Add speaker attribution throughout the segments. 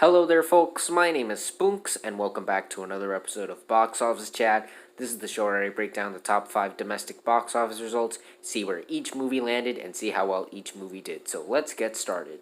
Speaker 1: Hello there, folks. My name is Spoonks, and welcome back to another episode of Box Office Chat. This is the show where I break down the top 5 domestic box office results, see where each movie landed, and see how well each movie did. So let's get started.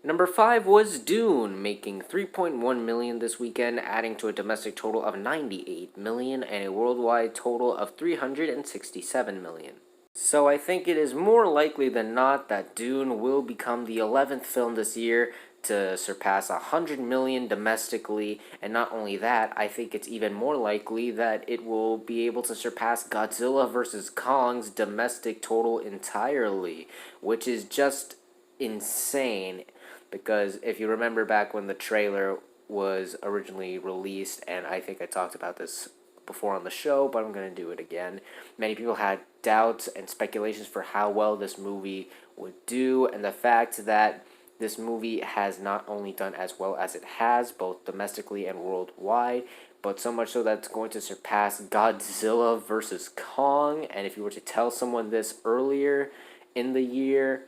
Speaker 1: Number 5 was Dune, making $3.1 million this weekend, adding to a domestic total of $98 million and a worldwide total of $367 million. So I think it is more likely than not that Dune will become the 11th film this year to surpass 100 million domestically, and not only that, I think it's even more likely that it will be able to surpass Godzilla vs. Kong's domestic total entirely, which is just insane, because if you remember back when the trailer was originally released, and I think I talked about this before on the show, but I'm going to do it again. Many people had doubts and speculations for how well this movie would do, and the fact that this movie has not only done as well as it has, both domestically and worldwide, but so much so that it's going to surpass Godzilla vs. Kong. And if you were to tell someone this earlier in the year,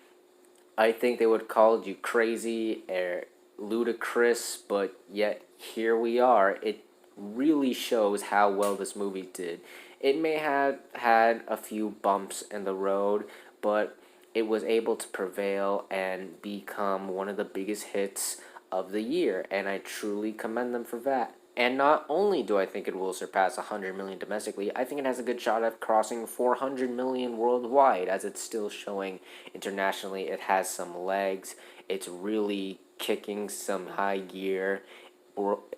Speaker 1: I think they would call you crazy or ludicrous, but yet here we are. It really shows how well this movie did. It may have had a few bumps in the road, but it was able to prevail and become one of the biggest hits of the year, and I truly commend them for that. And not only do I think it will surpass 100 million domestically, I think it has a good shot at crossing 400 million worldwide, as it's still showing internationally. It has some legs. It's really kicking some high gear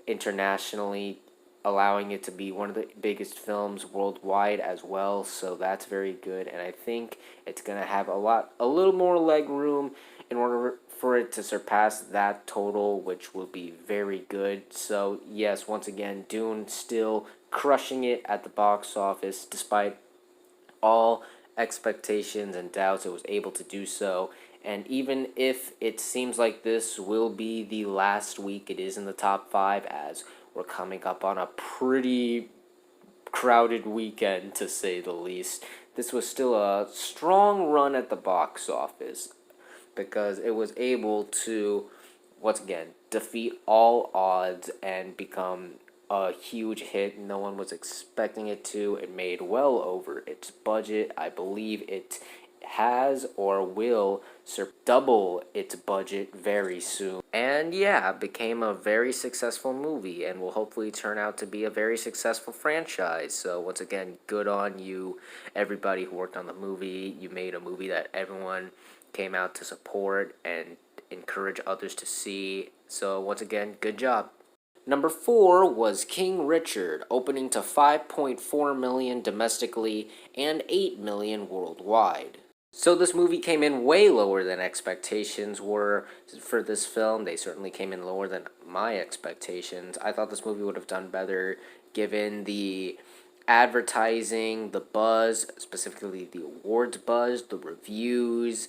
Speaker 1: internationally, allowing it to be one of the biggest films worldwide as well, so that's very good, and I think it's going to have a little more leg room in order for it to surpass that total, which will be very good. So yes, once again, Dune still crushing it at the box office, despite all expectations and doubts. It was able to do so, and even if it seems like this will be the last week it is in the top 5, as we're coming up on a pretty crowded weekend, to say the least, this was still a strong run at the box office, because it was able to, once again, defeat all odds and become a huge hit. No one was expecting it to. It made well over its budget. I believe it has or will double its budget very soon. And yeah, became a very successful movie and will hopefully turn out to be a very successful franchise. So once again, good on you, everybody who worked on the movie. You made a movie that everyone came out to support and encourage others to see. So once again, good job. Number 4 was King Richard, opening to 5.4 million domestically and 8 million worldwide. So this movie came in way lower than expectations were for this film. They certainly came in lower than my expectations. I thought this movie would have done better given the advertising, the buzz, specifically the awards buzz, the reviews,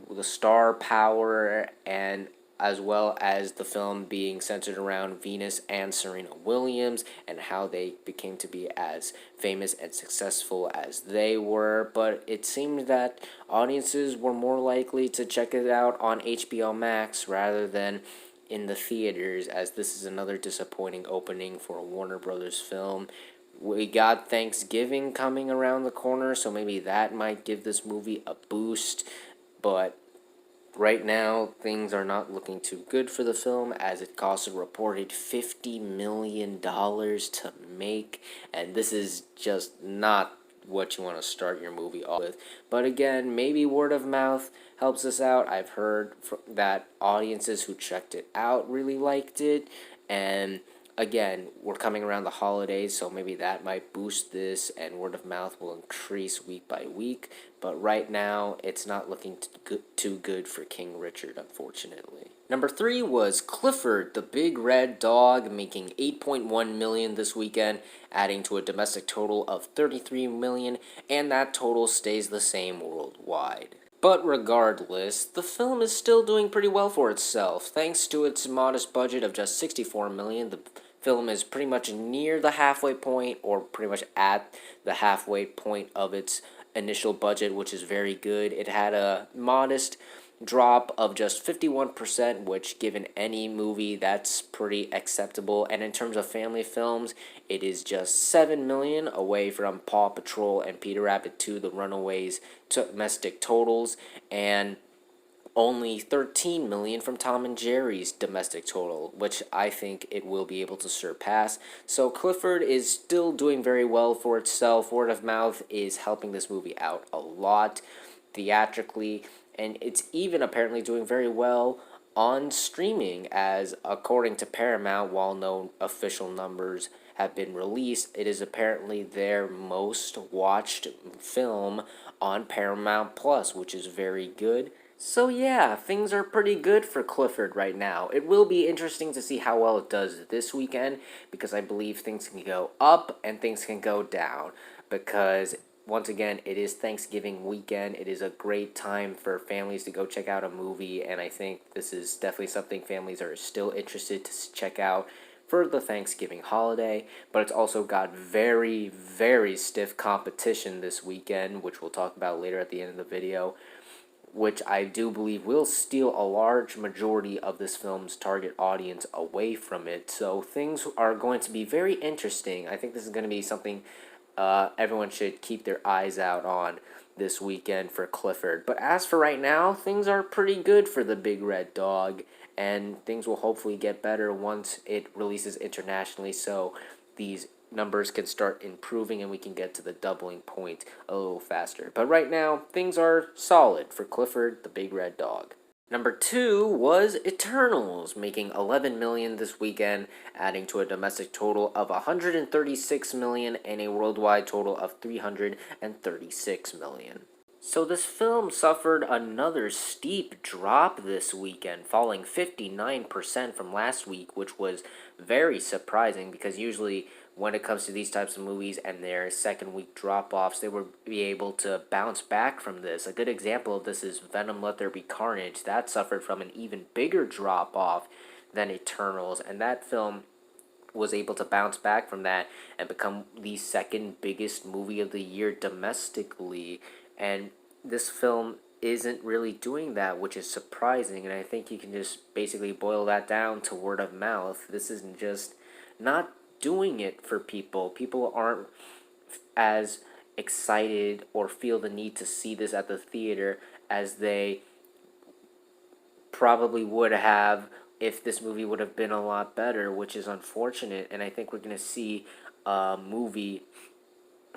Speaker 1: the star power, and as well as the film being centered around Venus and Serena Williams and how they became to be as famous and successful as they were. But it seemed that audiences were more likely to check it out on HBO Max rather than in the theaters, as this is another disappointing opening for a Warner Brothers film. We got Thanksgiving coming around the corner, so maybe that might give this movie a boost, but right now, things are not looking too good for the film, as it cost a reported $50 million to make, and this is just not what you want to start your movie off with. But again, maybe word of mouth helps us out. I've heard that audiences who checked it out really liked it, and again, we're coming around the holidays, so maybe that might boost this, and word of mouth will increase week by week. But right now, it's not looking too good for King Richard, unfortunately. Number 3 was Clifford, the Big Red Dog, making $8.1 million this weekend, adding to a domestic total of $33 million, and that total stays the same worldwide. But regardless, the film is still doing pretty well for itself. Thanks to its modest budget of just $64 million, the film is pretty much near the halfway point, or pretty much at the halfway point of its initial budget, which is very good. It had a modest drop of just 51%, which given any movie, that's pretty acceptable. And in terms of family films, it is just 7 million away from Paw Patrol and Peter Rabbit 2, The Runaways domestic totals, and only 13 million from Tom and Jerry's domestic total, which I think it will be able to surpass. So Clifford is still doing very well for itself. Word of mouth is helping this movie out a lot theatrically, and it's even apparently doing very well on streaming, as according to Paramount, while no official numbers have been released, it is apparently their most watched film on Paramount Plus, which is very good. So yeah, things are pretty good for Clifford right now. It will be interesting to see how well it does this weekend, because I believe things can go up and things can go down, because once again, it is Thanksgiving weekend. It is a great time for families to go check out a movie, and I think this is definitely something families are still interested to check out for the Thanksgiving holiday. But it's also got very, very stiff competition this weekend, which we'll talk about later at the end of the video, which I do believe will steal a large majority of this film's target audience away from it. So things are going to be very interesting. I think this is going to be something everyone should keep their eyes out on this weekend for Clifford. But as for right now, things are pretty good for the Big Red Dog, and things will hopefully get better once it releases internationally, so these numbers can start improving and we can get to the doubling point a little faster. But right now, things are solid for Clifford the Big Red Dog. Number 2 was Eternals, making 11 million this weekend, adding to a domestic total of 136 million and a worldwide total of 336 million. So this film suffered another steep drop this weekend, falling 59% from last week, which was very surprising, because usually when it comes to these types of movies and their second week drop-offs, they would be able to bounce back from this. A good example of this is Venom Let There Be Carnage. That suffered from an even bigger drop-off than Eternals, and that film was able to bounce back from that and become the second biggest movie of the year domestically. And this film isn't really doing that, which is surprising, and I think you can just basically boil that down to word of mouth. This isn't just not doing it for people. People aren't as excited or feel the need to see this at the theater as they probably would have if this movie would have been a lot better, which is unfortunate. And I think we're going to see a movie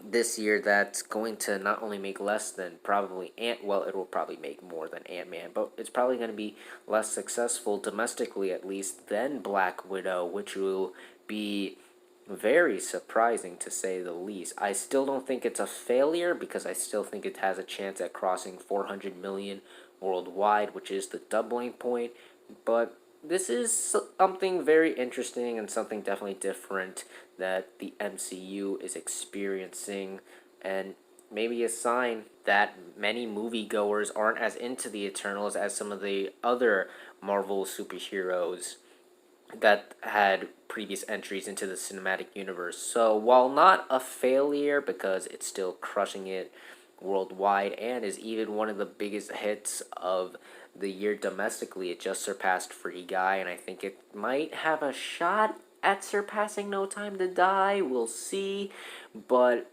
Speaker 1: this year that's going to not only make less than probably well, it will probably make more than Ant-Man, but it's probably going to be less successful domestically, at least, than Black Widow, which will be very surprising to say the least. I still don't think it's a failure, because I still think it has a chance at crossing 400 million worldwide, which is the doubling point. But this is something very interesting and something definitely different that the MCU is experiencing, and maybe a sign that many moviegoers aren't as into the Eternals as some of the other Marvel superheroes that had previous entries into the cinematic universe. So while not a failure, because it's still crushing it worldwide and is even one of the biggest hits of the year domestically, it just surpassed Free Guy, and I think it might have a shot at surpassing No Time to Die. We'll see. But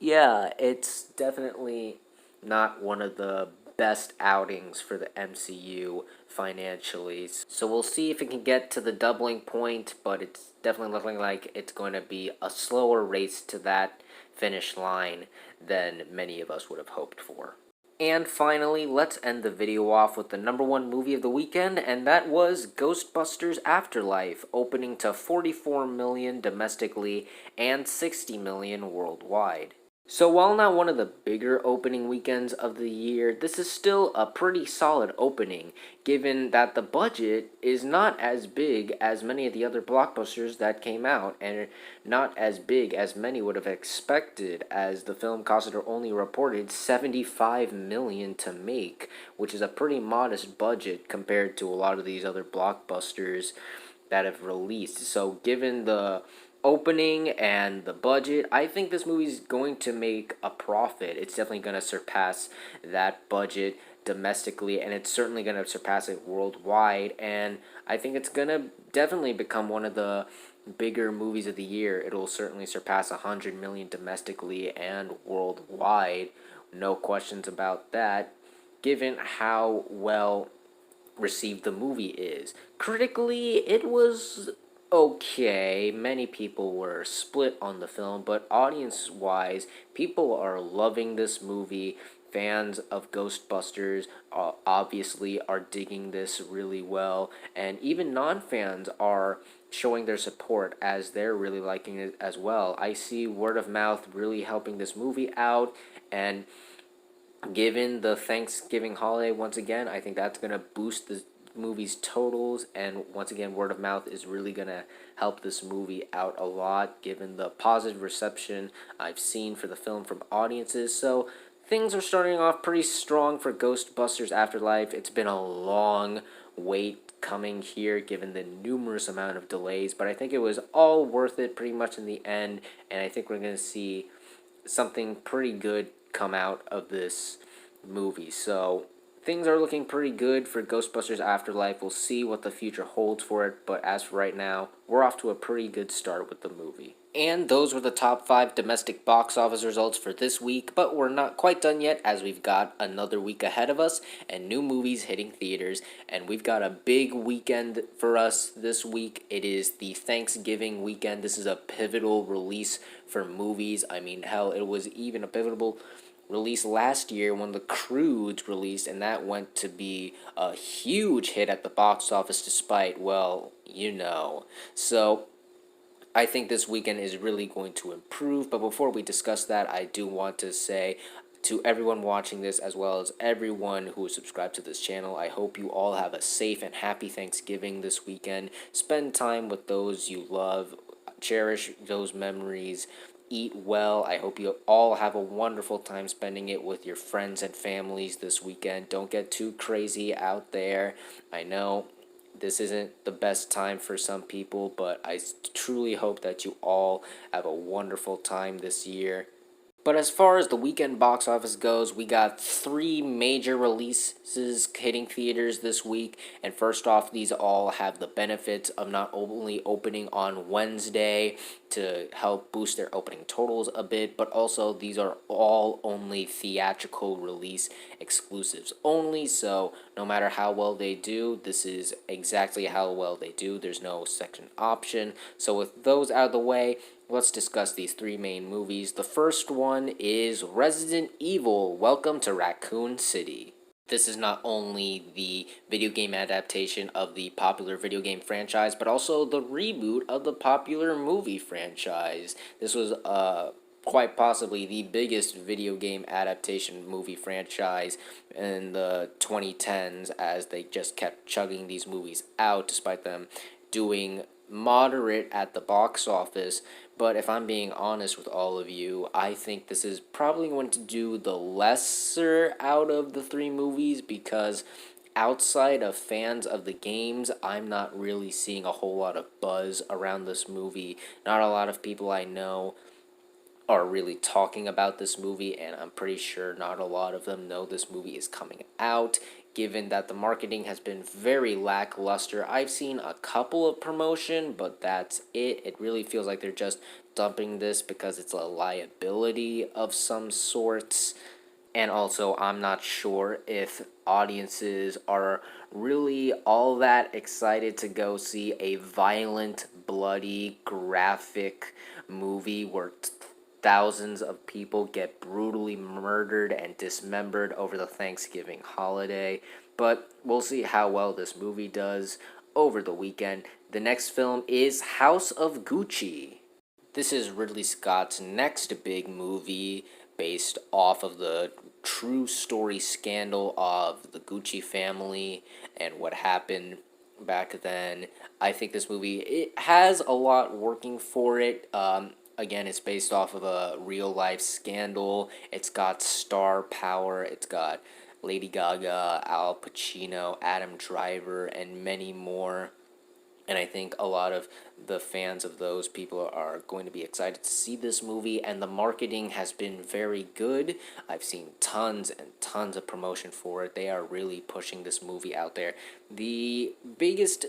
Speaker 1: yeah, it's definitely not one of the best outings for the MCU financially. So we'll see if it can get to the doubling point, but it's definitely looking like it's going to be a slower race to that finish line than many of us would have hoped for. And finally, let's end the video off with the number 1 movie of the weekend, and that was Ghostbusters Afterlife, opening to 44 million domestically and 60 million worldwide. So while not one of the bigger opening weekends of the year, this is still a pretty solid opening, given that the budget is not as big as many of the other blockbusters that came out, and not as big as many would have expected, as the film costed only reported $75 million to make, which is a pretty modest budget compared to a lot of these other blockbusters that have released. So given the opening and the budget, I think this movie's going to make a profit. It's definitely going to surpass that budget domestically, and it's certainly going to surpass it worldwide. And I think it's going to definitely become one of the bigger movies of the year. It'll certainly surpass 100 million domestically and worldwide. No questions about that, given how well received the movie is. Critically, it was okay. Many people were split on the film, but audience wise, people are loving this movie. Fans of Ghostbusters obviously are digging this really well, and even non fans are showing their support as they're really liking it as well. I see word of mouth really helping this movie out, and given the Thanksgiving holiday once again, I think that's going to boost the movie's totals, and once again, word of mouth is really going to help this movie out a lot given the positive reception I've seen for the film from audiences. So things are starting off pretty strong for Ghostbusters Afterlife. It's been a long wait coming here given the numerous amount of delays, but I think it was all worth it pretty much in the end, and I think we're going to see something pretty good come out of this movie. So things are looking pretty good for Ghostbusters Afterlife. We'll see what the future holds for it, but as for right now, we're off to a pretty good start with the movie. And those were the top 5 domestic box office results for this week, but we're not quite done yet as we've got another week ahead of us and new movies hitting theaters. And we've got a big weekend for us this week. It is the Thanksgiving weekend. This is a pivotal release for movies. I mean, hell, it was even a pivotal release last year when The Croods released, and that went to be a huge hit at the box office despite, well, you know. So I think this weekend is really going to improve. But before we discuss that, I do want to say to everyone watching this, as well as everyone who is subscribed to this channel, I hope you all have a safe and happy Thanksgiving this weekend. Spend time with those you love. Cherish those memories. Eat well. I hope you all have a wonderful time spending it with your friends and families this weekend. Don't get too crazy out there. I know this isn't the best time for some people, but I truly hope that you all have a wonderful time this year. But as far as the weekend box office goes, we got 3 major releases hitting theaters this week. And first off, these all have the benefits of not only opening on Wednesday to help boost their opening totals a bit, but also these are all only theatrical release exclusives only. So no matter how well they do, this is exactly how well they do. There's no second option. So with those out of the way, let's discuss these 3 main movies. The first one is Resident Evil: Welcome to Raccoon City. This is not only the video game adaptation of the popular video game franchise, but also the reboot of the popular movie franchise. This was quite possibly the biggest video game adaptation movie franchise in the 2010s, as they just kept chugging these movies out despite them doing moderate at the box office. But if I'm being honest with all of you, I think this is probably going to do the lesser out of the 3 movies, because outside of fans of the games, I'm not really seeing a whole lot of buzz around this movie. Not a lot of people I know are really talking about this movie, and I'm pretty sure not a lot of them know this movie is coming out, given that the marketing has been very lackluster. I've seen a couple of promotion, but that's it. It really feels like they're just dumping this because it's a liability of some sorts. And also, I'm not sure if audiences are really all that excited to go see a violent, bloody, graphic movie where thousands of people get brutally murdered and dismembered over the Thanksgiving holiday. But we'll see how well this movie does over the weekend. The next film is House of Gucci. This is Ridley Scott's next big movie based off of the true story scandal of the Gucci family and what happened back then. I think this movie, it has a lot working for it. Again, it's based off of a real life scandal. It's got star power. It's got Lady Gaga, Al Pacino, Adam Driver, and many more. And I think a lot of the fans of those people are going to be excited to see this movie, and the marketing has been very good. I've seen tons and tons of promotion for it. They are really pushing this movie out there. The biggest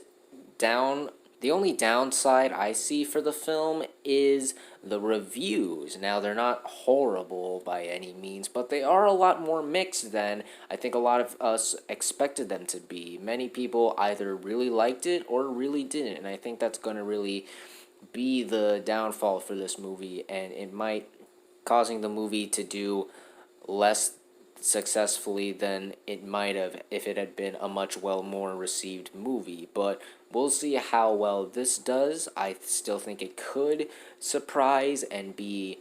Speaker 1: down the only downside I see for the film is the reviews. Now, they're not horrible by any means, but they are a lot more mixed than I think a lot of us expected them to be. Many people either really liked it or really didn't, and I think that's going to really be the downfall for this movie, and it might causing the movie to do less successfully than it might have if it had been a much more received movie. But we'll see how well this does. I still think it could surprise and be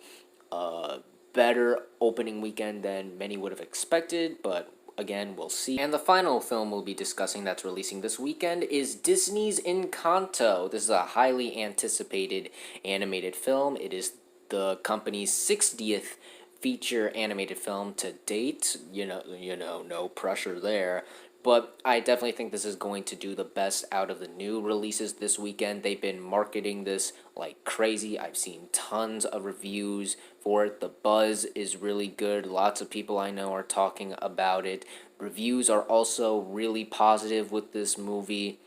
Speaker 1: a better opening weekend than many would have expected, but again, we'll see. And the final film we'll be discussing that's releasing this weekend is Disney's Encanto. This is a highly anticipated animated film. It is the company's 60th feature animated film to date. No pressure there. But I definitely think this is going to do the best out of the new releases this weekend. They've been marketing this like crazy. I've seen tons of reviews for it. The buzz is really good. Lots of people I know are talking about it. Reviews are also really positive with this movie.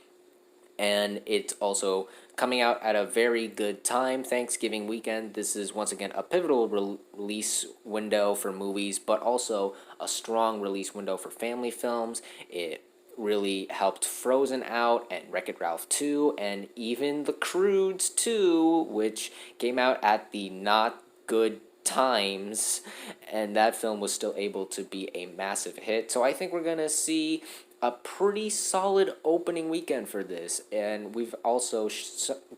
Speaker 1: And it's also coming out at a very good time, Thanksgiving weekend. This is once again a pivotal release window for movies, but also a strong release window for family films. It really helped Frozen out, and Wreck-It Ralph 2, and even The Croods 2, which came out at the not good times, and that film was still able to be a massive hit. So I think we're going to see a pretty solid opening weekend for this, and we've also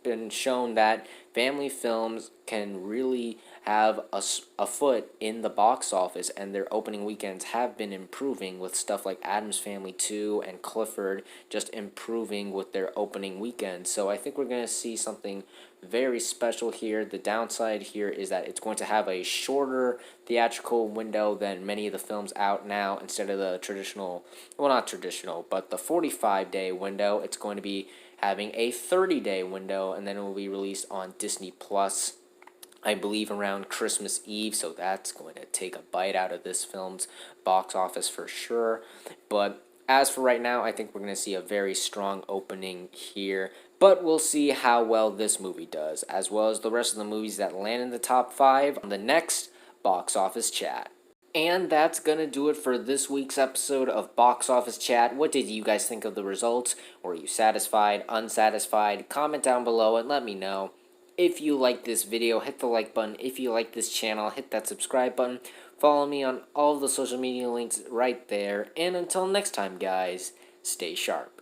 Speaker 1: been shown that family films can really have a foot in the box office, and their opening weekends have been improving with stuff like Addams Family 2 and Clifford just improving with their opening weekends. So I think we're going to see something very special here. The downside here is that it's going to have a shorter theatrical window than many of the films out now. Instead of the traditional, well, not traditional, but the 45-day window, it's going to be having a 30-day window, and then it will be released on Disney Plus, I believe, around Christmas Eve. So that's going to take a bite out of this film's box office for sure. But as for right now, I think we're going to see a very strong opening here. But we'll see how well this movie does, as well as the rest of the movies that land in the top 5 on the next Box Office Chat. And that's going to do it for this week's episode of Box Office Chat. What did you guys think of the results? Were you satisfied, unsatisfied? Comment down below and let me know. If you like this video, hit the like button. If you like this channel, hit that subscribe button. Follow me on all of the social media links right there. And until next time, guys, stay sharp.